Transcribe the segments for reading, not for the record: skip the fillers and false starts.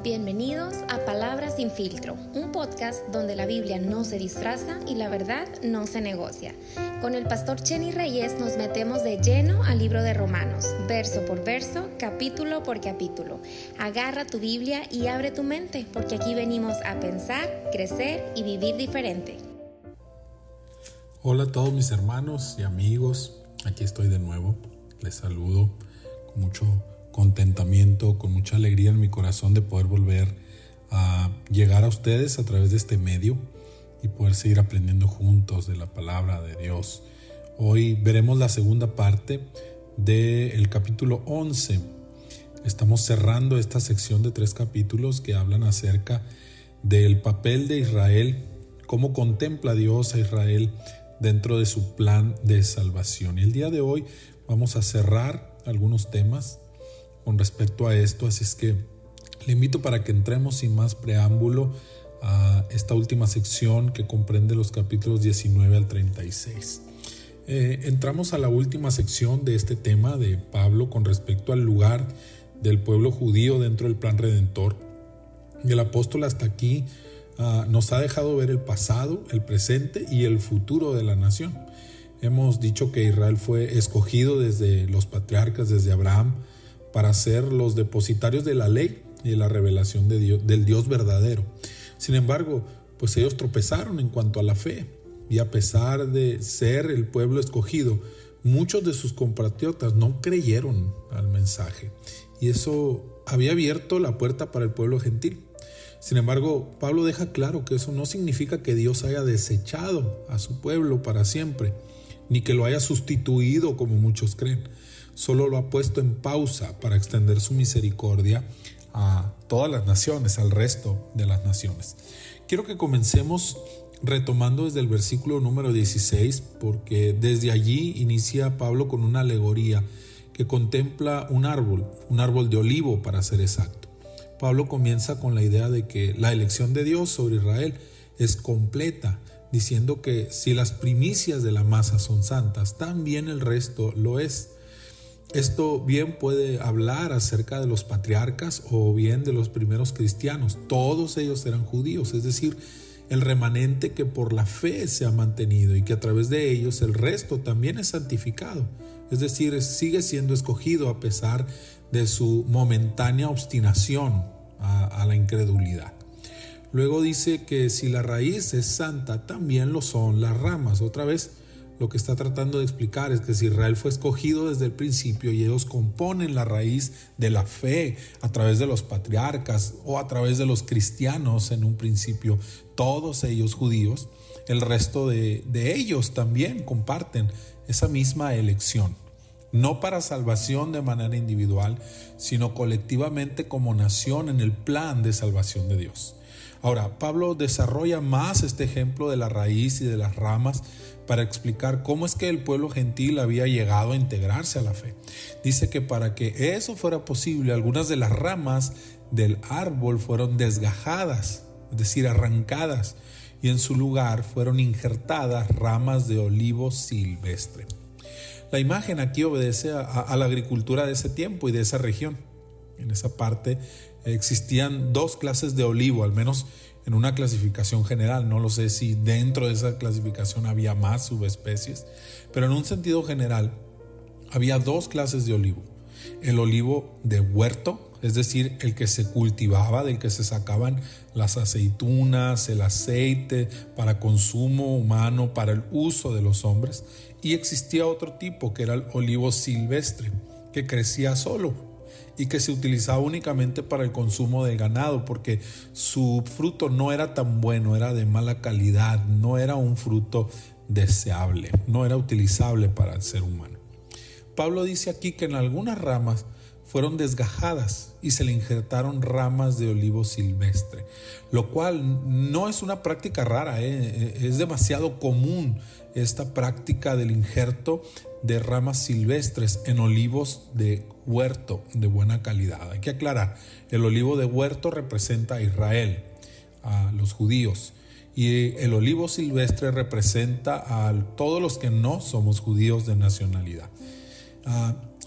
Bienvenidos a Palabras sin Filtro, un podcast donde la Biblia no se disfraza y la verdad no se negocia. Con el pastor Chenny Reyes nos metemos de lleno al libro de Romanos, verso por verso, capítulo por capítulo. Agarra tu Biblia y abre tu mente, porque aquí venimos a pensar, crecer y vivir diferente. Hola a todos mis hermanos y amigos, aquí estoy de nuevo. Les saludo con mucho contentamiento, con mucha alegría en mi corazón de poder volver a llegar a ustedes a través de este medio y poder seguir aprendiendo juntos de la palabra de Dios. Hoy veremos la segunda parte del capítulo 11. Estamos cerrando esta sección de 3 capítulos que hablan acerca del papel de Israel, cómo contempla Dios a Israel dentro de su plan de salvación. Y el día de hoy vamos a cerrar algunos temas con respecto a esto, así es que le invito para que entremos sin más preámbulo a esta última sección que comprende los capítulos 19 al 36. Entramos a la última sección de este tema de Pablo con respecto al lugar del pueblo judío dentro del plan redentor. Y el apóstol hasta aquí nos ha dejado ver el pasado, el presente y el futuro de la nación. Hemos dicho que Israel fue escogido desde los patriarcas, desde Abraham, para ser los depositarios de la ley y de la revelación de Dios, del Dios verdadero. Sin embargo, pues ellos tropezaron en cuanto a la fe, y a pesar de ser el pueblo escogido, muchos de sus compatriotas no creyeron al mensaje, y eso había abierto la puerta para el pueblo gentil. Sin embargo, Pablo deja claro que eso no significa que Dios haya desechado a su pueblo para siempre, ni que lo haya sustituido como muchos creen. Solo lo ha puesto en pausa para extender su misericordia a todas las naciones, al resto de las naciones. Quiero que comencemos retomando desde el versículo número 16, porque desde allí inicia Pablo con una alegoría que contempla un árbol de olivo para ser exacto. Pablo comienza con la idea de que la elección de Dios sobre Israel es completa, diciendo que si las primicias de la masa son santas, también el resto lo es. Esto bien puede hablar acerca de los patriarcas o bien de los primeros cristianos. Todos ellos eran judíos, es decir, el remanente que por la fe se ha mantenido y que a través de ellos el resto también es santificado. Es decir, sigue siendo escogido a pesar de su momentánea obstinación a la incredulidad. Luego dice que si la raíz es santa, también lo son las ramas. Otra vez, lo que está tratando de explicar es que si Israel fue escogido desde el principio y ellos componen la raíz de la fe a través de los patriarcas o a través de los cristianos en un principio, todos ellos judíos, el resto de ellos también comparten esa misma elección. No para salvación de manera individual, sino colectivamente como nación en el plan de salvación de Dios. Ahora, Pablo desarrolla más este ejemplo de la raíz y de las ramas para explicar cómo es que el pueblo gentil había llegado a integrarse a la fe. Dice que para que eso fuera posible, algunas de las ramas del árbol fueron desgajadas, es decir, arrancadas, y en su lugar fueron injertadas ramas de olivo silvestre. La imagen aquí obedece a la agricultura de ese tiempo y de esa región. En esa parte existían 2 clases de olivo, al menos en una clasificación general. No lo sé si dentro de esa clasificación había más subespecies, pero en un sentido general había 2 clases de olivo. El olivo de huerto, es decir, el que se cultivaba, del que se sacaban las aceitunas, el aceite para consumo humano, para el uso de los hombres. Y existía otro tipo que era el olivo silvestre, que crecía solo y que se utilizaba únicamente para el consumo del ganado, porque su fruto no era tan bueno, era de mala calidad, no era un fruto deseable, no era utilizable para el ser humano. Pablo dice aquí que en algunas ramas fueron desgajadas y se le injertaron ramas de olivo silvestre, lo cual no es una práctica rara, es demasiado común esta práctica del injerto de ramas silvestres en olivos de huerto de buena calidad. Hay que aclarar, el olivo de huerto representa a Israel, a los judíos, y el olivo silvestre representa a todos los que no somos judíos de nacionalidad.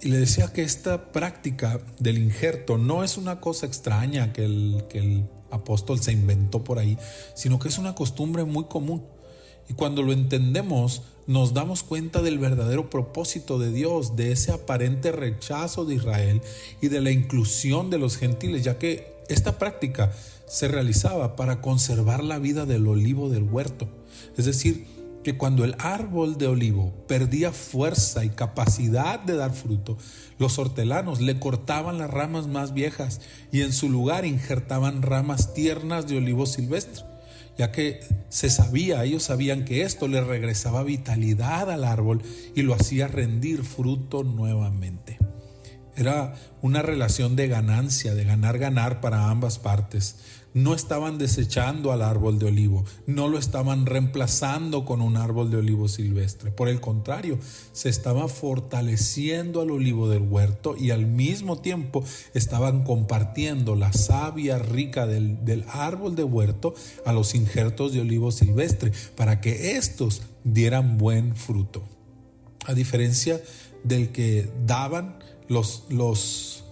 Y le decía que esta práctica del injerto no es una cosa extraña que el apóstol se inventó por ahí, sino que es una costumbre muy común. Y cuando lo entendemos, nos damos cuenta del verdadero propósito de Dios, de ese aparente rechazo de Israel y de la inclusión de los gentiles, ya que esta práctica se realizaba para conservar la vida del olivo del huerto. Es decir, que cuando el árbol de olivo perdía fuerza y capacidad de dar fruto, los hortelanos le cortaban las ramas más viejas y en su lugar injertaban ramas tiernas de olivo silvestre, ya que ellos sabían que esto le regresaba vitalidad al árbol y lo hacía rendir fruto nuevamente. Era una relación de ganancia, de ganar para ambas partes. No estaban desechando al árbol de olivo, no lo estaban reemplazando con un árbol de olivo silvestre. Por el contrario, se estaba fortaleciendo al olivo del huerto y al mismo tiempo estaban compartiendo la savia rica del árbol de huerto a los injertos de olivo silvestre para que estos dieran buen fruto. A diferencia del que daban los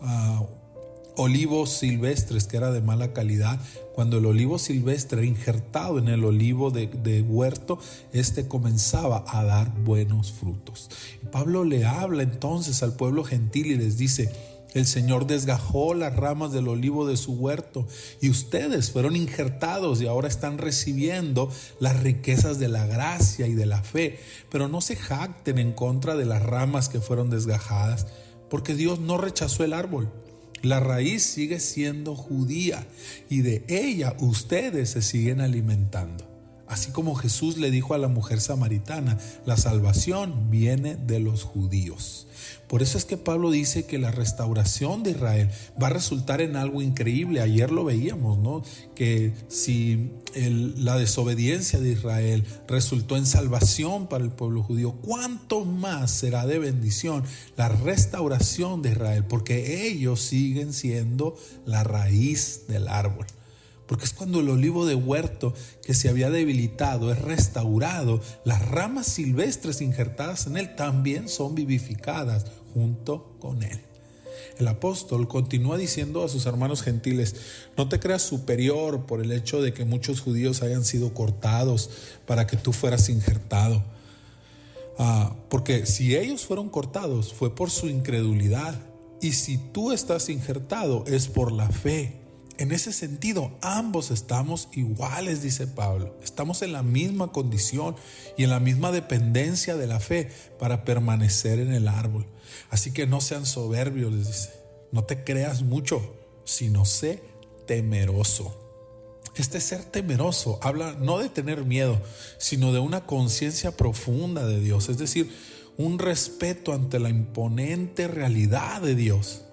olivos silvestres, que era de mala calidad, cuando el olivo silvestre era injertado en el olivo de huerto, este comenzaba a dar buenos frutos. Y Pablo le habla entonces al pueblo gentil y les dice: el Señor desgajó las ramas del olivo de su huerto y ustedes fueron injertados y ahora están recibiendo las riquezas de la gracia y de la fe. Pero no se jacten en contra de las ramas que fueron desgajadas, porque Dios no rechazó el árbol. La raíz sigue siendo judía y de ella ustedes se siguen alimentando. Así como Jesús le dijo a la mujer samaritana, la salvación viene de los judíos. Por eso es que Pablo dice que la restauración de Israel va a resultar en algo increíble. Ayer lo veíamos, ¿no? Que si la desobediencia de Israel resultó en salvación para el pueblo judío, ¿cuánto más será de bendición la restauración de Israel? Porque ellos siguen siendo la raíz del árbol. Porque es cuando el olivo de huerto que se había debilitado es restaurado, las ramas silvestres injertadas en él también son vivificadas junto con él. El apóstol continúa diciendo a sus hermanos gentiles: no te creas superior por el hecho de que muchos judíos hayan sido cortados para que tú fueras injertado. Porque si ellos fueron cortados fue por su incredulidad, y si tú estás injertado es por la fe. En ese sentido, ambos estamos iguales, dice Pablo. Estamos en la misma condición y en la misma dependencia de la fe para permanecer en el árbol. Así que no sean soberbios, les dice. No te creas mucho, sino sé temeroso. Este ser temeroso habla no de tener miedo, sino de una conciencia profunda de Dios. Es decir, un respeto ante la imponente realidad de Dios.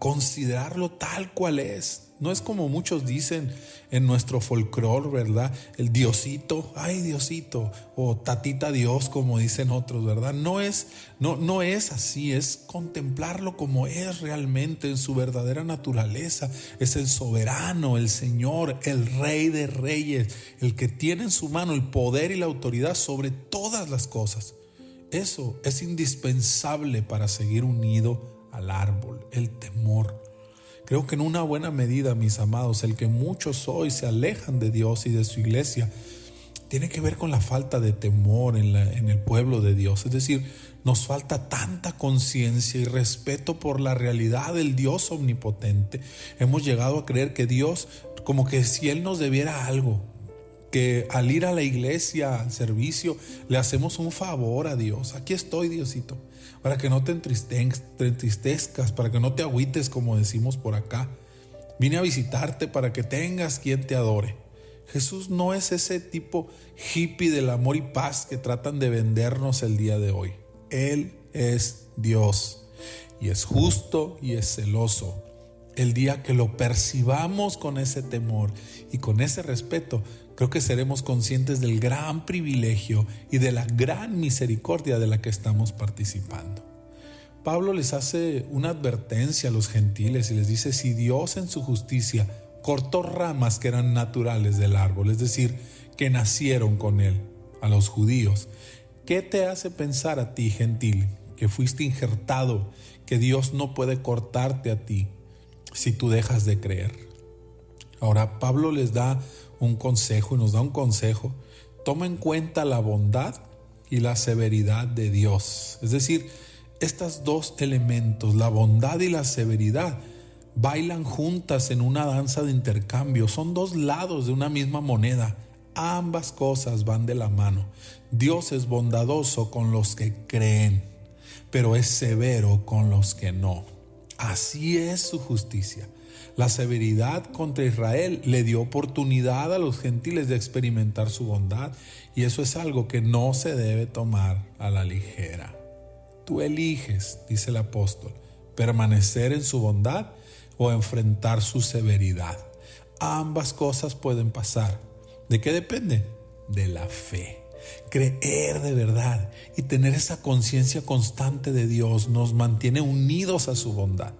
Considerarlo tal cual es. No es como muchos dicen en nuestro folclore, ¿verdad? El Diosito, ay Diosito, o tatita Dios, como dicen otros, ¿verdad? No es así, es contemplarlo como es realmente en su verdadera naturaleza. Es el soberano, el Señor, el Rey de Reyes, el que tiene en su mano el poder y la autoridad sobre todas las cosas. Eso es indispensable para seguir unido al árbol, el temor. Creo que en una buena medida, mis amados, el que muchos hoy se alejan de Dios y de su iglesia tiene que ver con la falta de temor en el pueblo de Dios. Es decir, nos falta tanta conciencia y respeto por la realidad del Dios omnipotente. Hemos llegado a creer que Dios, como que si Él nos debiera algo, que al ir a la iglesia, al servicio, le hacemos un favor a Dios. Aquí estoy, Diosito, para que no te entristezcas, para que no te agüites, como decimos por acá. Vine a visitarte para que tengas quien te adore. Jesús no es ese tipo hippie del amor y paz que tratan de vendernos el día de hoy. Él es Dios y es justo y es celoso. El día que lo percibamos con ese temor y con ese respeto, creo que seremos conscientes del gran privilegio y de la gran misericordia de la que estamos participando. Pablo les hace una advertencia a los gentiles y les dice: si Dios en su justicia cortó ramas que eran naturales del árbol, es decir, que nacieron con él, a los judíos, ¿qué te hace pensar a ti, gentil, que fuiste injertado, que Dios no puede cortarte a ti si tú dejas de creer. Ahora Pablo les da un consejo y nos da un consejo. Toma en cuenta la bondad y la severidad de Dios. Es decir, estos dos elementos, la bondad y la severidad, bailan juntas en una danza de intercambio. Son dos lados de una misma moneda. Ambas cosas van de la mano. Dios es bondadoso con los que creen, pero es severo con los que no. Así es su justicia. La severidad contra Israel le dio oportunidad a los gentiles de experimentar su bondad, y eso es algo que no se debe tomar a la ligera. Tú eliges, dice el apóstol, permanecer en su bondad o enfrentar su severidad. Ambas cosas pueden pasar. ¿De qué depende? De la fe. Creer de verdad y tener esa conciencia constante de Dios nos mantiene unidos a su bondad.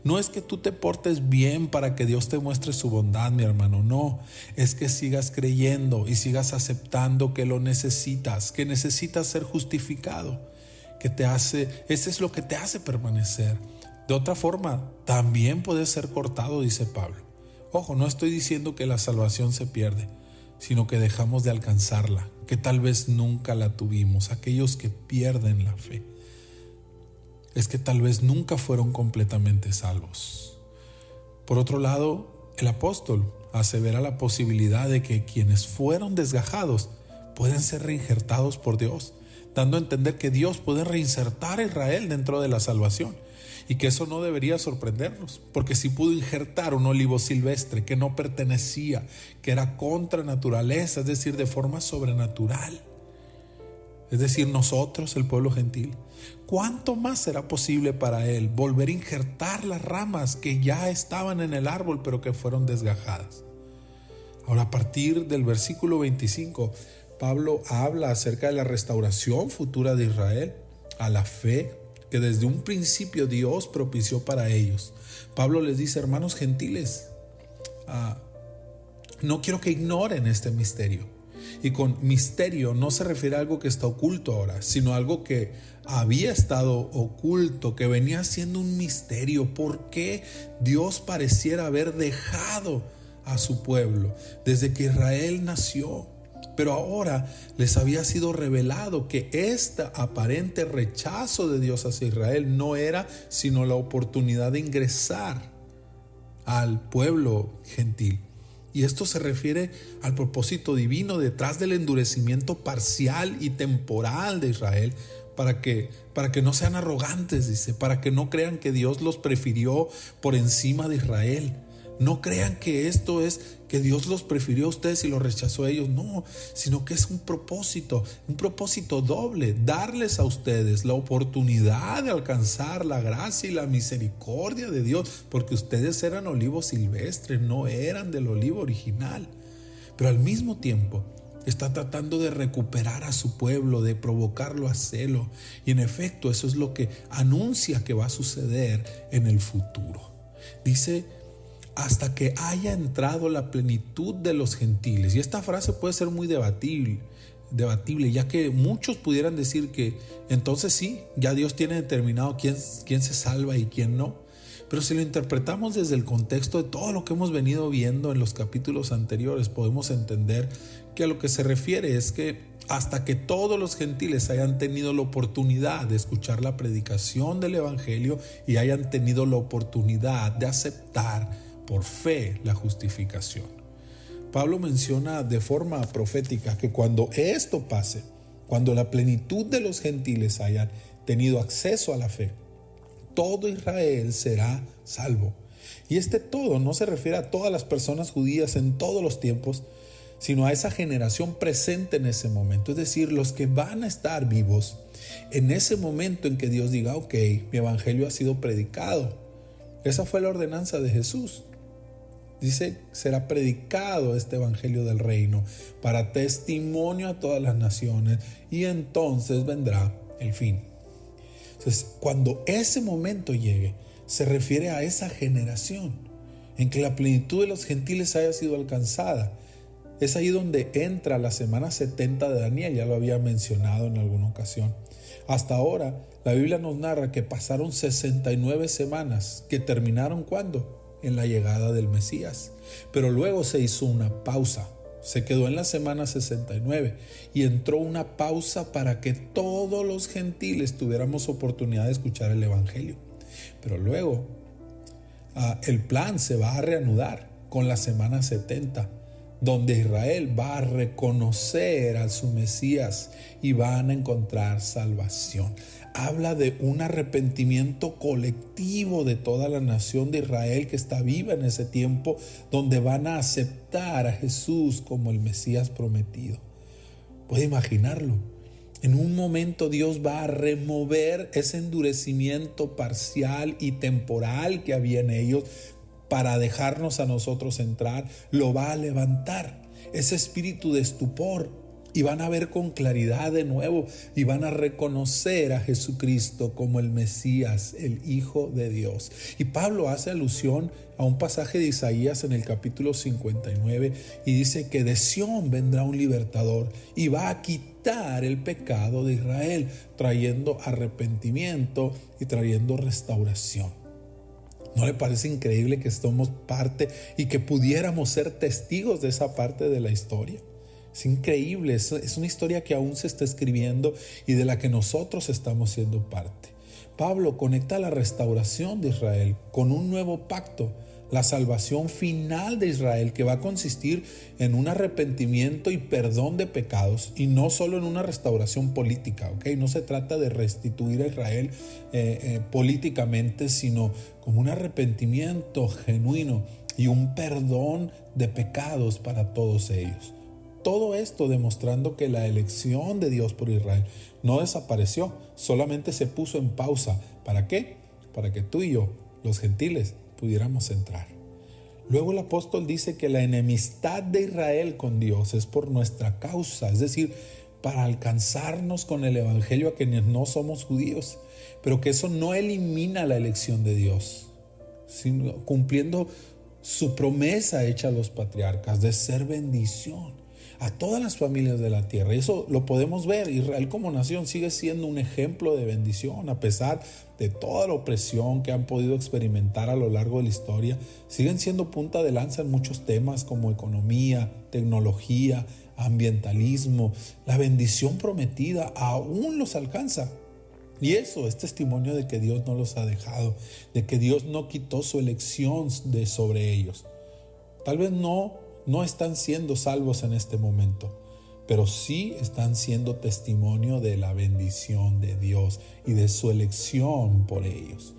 No es que tú te portes bien para que Dios te muestre su bondad, mi hermano, no. Es que sigas creyendo y sigas aceptando que lo necesitas, que necesitas ser justificado, ese es lo que te hace permanecer. De otra forma, también puedes ser cortado, dice Pablo. Ojo, no estoy diciendo que la salvación se pierde, sino que dejamos de alcanzarla, que tal vez nunca la tuvimos. Aquellos que pierden la fe es que tal vez nunca fueron completamente salvos. Por otro lado, el apóstol asevera la posibilidad de que quienes fueron desgajados pueden ser reinjertados por Dios, dando a entender que Dios puede reinsertar a Israel dentro de la salvación, y que eso no debería sorprendernos, porque si pudo injertar un olivo silvestre que no pertenecía, que era contra naturaleza, es decir, de forma sobrenatural, es decir, nosotros, el pueblo gentil, ¿cuánto más será posible para Él volver a injertar las ramas que ya estaban en el árbol pero que fueron desgajadas? Ahora, a partir del versículo 25, Pablo habla acerca de la restauración futura de Israel a la fe que desde un principio Dios propició para ellos. Pablo les dice: hermanos gentiles, no quiero que ignoren este misterio. Y con misterio no se refiere a algo que está oculto ahora, sino algo que había estado oculto, que venía siendo un misterio. ¿Por qué Dios pareciera haber dejado a su pueblo desde que Israel nació? Pero ahora les había sido revelado que este aparente rechazo de Dios hacia Israel no era sino la oportunidad de ingresar al pueblo gentil. Y esto se refiere al propósito divino detrás del endurecimiento parcial y temporal de Israel, para que no sean arrogantes, dice, para que no crean que Dios los prefirió por encima de Israel. No crean que esto es que Dios los prefirió a ustedes y los rechazó a ellos. No, sino que es un propósito doble: darles a ustedes la oportunidad de alcanzar la gracia y la misericordia de Dios, porque ustedes eran olivos silvestres, no eran del olivo original. Pero al mismo tiempo está tratando de recuperar a su pueblo, de provocarlo a celo. Y en efecto, eso es lo que anuncia que va a suceder en el futuro. Dice: hasta que haya entrado la plenitud de los gentiles. Y esta frase puede ser muy debatible, ya que muchos pudieran decir que entonces sí, ya Dios tiene determinado quién se salva y quién no. Pero si lo interpretamos desde el contexto de todo lo que hemos venido viendo en los capítulos anteriores, podemos entender que a lo que se refiere es que hasta que todos los gentiles hayan tenido la oportunidad de escuchar la predicación del evangelio y hayan tenido la oportunidad de aceptar por fe la justificación. Pablo menciona de forma profética que cuando esto pase, cuando la plenitud de los gentiles hayan tenido acceso a la fe, todo Israel será salvo. Y este todo no se refiere a todas las personas judías en todos los tiempos, sino a esa generación presente en ese momento, es decir, los que van a estar vivos en ese momento en que Dios diga: ok, mi evangelio ha sido predicado. Esa fue la ordenanza de Jesús. Dice: será predicado este evangelio del reino para testimonio a todas las naciones, y entonces vendrá el fin. Entonces, cuando ese momento llegue, se refiere a esa generación en que la plenitud de los gentiles haya sido alcanzada. Es ahí donde entra la semana 70 de Daniel, ya lo había mencionado en alguna ocasión. Hasta ahora, la Biblia nos narra que pasaron 69 semanas, que terminaron ¿cuándo? En la llegada del Mesías. Pero luego se hizo una pausa. Se quedó en la semana 69 y entró una pausa para que todos los gentiles tuviéramos oportunidad de escuchar el Evangelio. Pero luego el plan se va a reanudar con la semana 70, donde Israel va a reconocer a su Mesías y van a encontrar salvación. Habla de un arrepentimiento colectivo de toda la nación de Israel que está viva en ese tiempo, donde van a aceptar a Jesús como el Mesías prometido. ¿Puede imaginarlo? En un momento Dios va a remover ese endurecimiento parcial y temporal que había en ellos para dejarnos a nosotros entrar. Lo va a levantar, ese espíritu de estupor, y van a ver con claridad de nuevo y van a reconocer a Jesucristo como el Mesías, el Hijo de Dios. Y Pablo hace alusión a un pasaje de Isaías en el capítulo 59 y dice que de Sión vendrá un libertador y va a quitar el pecado de Israel, trayendo arrepentimiento y trayendo restauración. ¿No le parece increíble que somos parte y que pudiéramos ser testigos de esa parte de la historia? Es increíble, es una historia que aún se está escribiendo y de la que nosotros estamos siendo parte. Pablo conecta la restauración de Israel con un nuevo pacto, la salvación final de Israel, que va a consistir en un arrepentimiento y perdón de pecados, y no solo en una restauración política, ¿ok? No se trata de restituir a Israel políticamente, sino como un arrepentimiento genuino y un perdón de pecados para todos ellos. Todo esto demostrando que la elección de Dios por Israel no desapareció, solamente se puso en pausa. ¿Para qué? Para que tú y yo, los gentiles, pudiéramos entrar. Luego el apóstol dice que la enemistad de Israel con Dios es por nuestra causa, es decir, para alcanzarnos con el evangelio a quienes no somos judíos, pero que eso no elimina la elección de Dios, sino cumpliendo su promesa hecha a los patriarcas de ser bendición a todas las familias de la tierra. Y eso lo podemos ver. Israel como nación sigue siendo un ejemplo de bendición, a pesar de toda la opresión que han podido experimentar a lo largo de la historia. Siguen siendo punta de lanza en muchos temas como economía, tecnología, ambientalismo. La bendición prometida aún los alcanza. Y eso es testimonio de que Dios no los ha dejado, de que Dios no quitó su elección de sobre ellos. Tal vez no están siendo salvos en este momento, pero sí están siendo testimonio de la bendición de Dios y de su elección por ellos.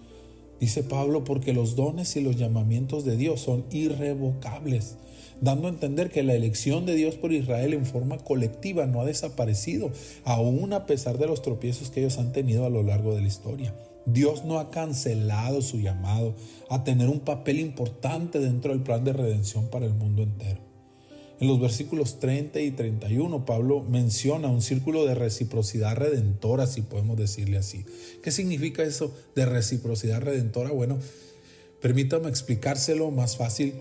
Dice Pablo, porque los dones y los llamamientos de Dios son irrevocables, dando a entender que la elección de Dios por Israel en forma colectiva no ha desaparecido, aún a pesar de los tropiezos que ellos han tenido a lo largo de la historia. Dios no ha cancelado su llamado a tener un papel importante dentro del plan de redención para el mundo entero. En los versículos 30 y 31, Pablo menciona un círculo de reciprocidad redentora, si podemos decirle así. ¿Qué significa eso de reciprocidad redentora? Bueno, permítame explicárselo más fácil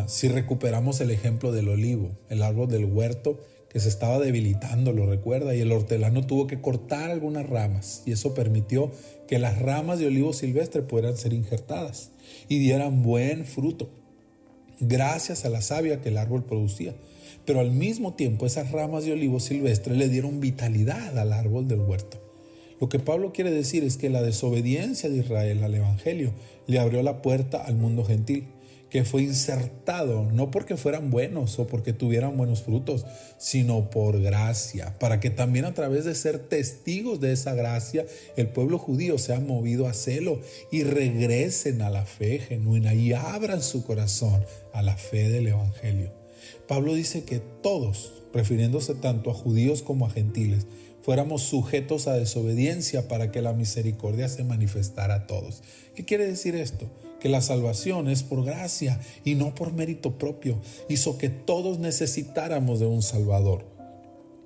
si recuperamos el ejemplo del olivo, el árbol del huerto que se estaba debilitando, lo recuerda, y el hortelano tuvo que cortar algunas ramas, y eso permitió que las ramas de olivo silvestre pudieran ser injertadas y dieran buen fruto, gracias a la savia que el árbol producía. Pero al mismo tiempo esas ramas de olivo silvestre le dieron vitalidad al árbol del huerto. Lo que Pablo quiere decir es que la desobediencia de Israel al evangelio le abrió la puerta al mundo gentil, que fue insertado no porque fueran buenos o porque tuvieran buenos frutos, sino por gracia, para que también a través de ser testigos de esa gracia, el pueblo judío sea movido a celo y regresen a la fe genuina y abran su corazón a la fe del evangelio. Pablo dice que todos, refiriéndose tanto a judíos como a gentiles, fuéramos sujetos a desobediencia para que la misericordia se manifestara a todos. ¿Qué quiere decir esto? Que la salvación es por gracia y no por mérito propio. Hizo que todos necesitáramos de un Salvador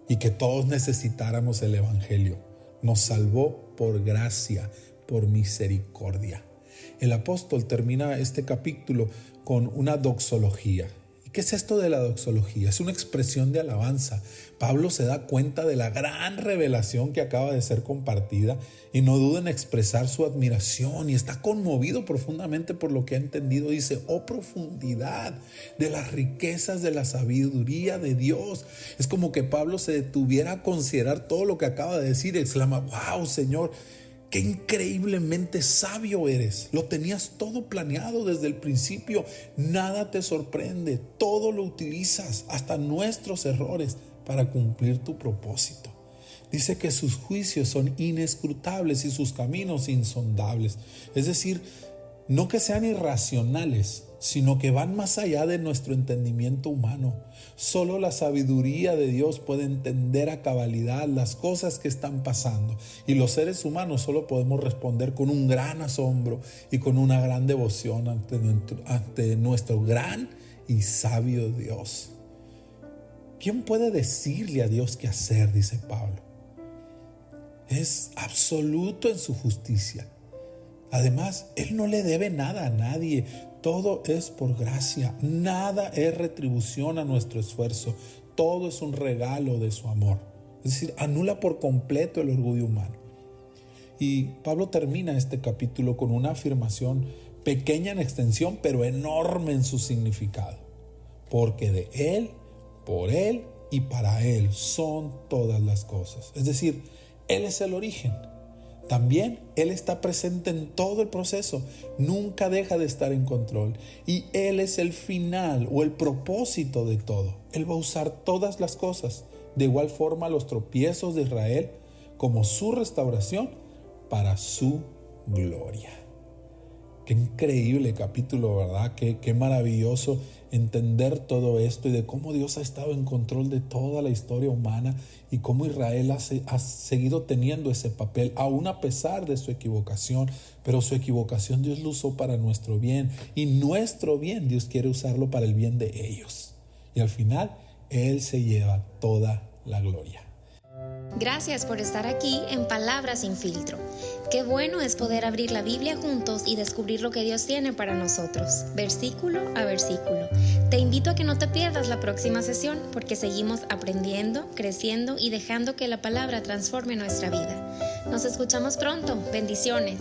y que todos necesitáramos el evangelio. Nos salvó por gracia, por misericordia. El apóstol termina este capítulo con una doxología. ¿Qué es esto de la doxología? Es una expresión de alabanza. Pablo se da cuenta de la gran revelación que acaba de ser compartida y no duda en expresar su admiración y está conmovido profundamente por lo que ha entendido. Dice, oh profundidad de las riquezas de la sabiduría de Dios. Es como que Pablo se detuviera a considerar todo lo que acaba de decir y exclama, wow, Señor, qué increíblemente sabio eres. Lo tenías todo planeado desde el principio. Nada te sorprende. Todo lo utilizas, hasta nuestros errores, para cumplir tu propósito. Dice que sus juicios son inescrutables y sus caminos insondables. Es decir, no que sean irracionales, sino que van más allá de nuestro entendimiento humano. Solo la sabiduría de Dios puede entender a cabalidad las cosas que están pasando. Y los seres humanos solo podemos responder con un gran asombro y con una gran devoción ante nuestro gran y sabio Dios. ¿Quién puede decirle a Dios qué hacer? Dice Pablo. Es absoluto en su justicia. Además, Él no le debe nada a nadie. Todo es por gracia. Nada es retribución a nuestro esfuerzo. Todo es un regalo de su amor. Es decir, anula por completo el orgullo humano. Y Pablo termina este capítulo con una afirmación pequeña en extensión, pero enorme en su significado. Porque de Él, por Él y para Él son todas las cosas. Es decir, Él es el origen. También Él está presente en todo el proceso, nunca deja de estar en control y Él es el final o el propósito de todo. Él va a usar todas las cosas, de igual forma los tropiezos de Israel como su restauración para su gloria. Qué increíble capítulo, ¿verdad? Qué maravilloso entender todo esto y de cómo Dios ha estado en control de toda la historia humana y cómo Israel ha seguido teniendo ese papel, aún a pesar de su equivocación. Pero su equivocación Dios lo usó para nuestro bien y nuestro bien Dios quiere usarlo para el bien de ellos. Y al final, Él se lleva toda la gloria. Gracias por estar aquí en Palabras sin Filtro. Qué bueno es poder abrir la Biblia juntos y descubrir lo que Dios tiene para nosotros, versículo a versículo. Te invito a que no te pierdas la próxima sesión porque seguimos aprendiendo, creciendo y dejando que la palabra transforme nuestra vida. Nos escuchamos pronto. Bendiciones.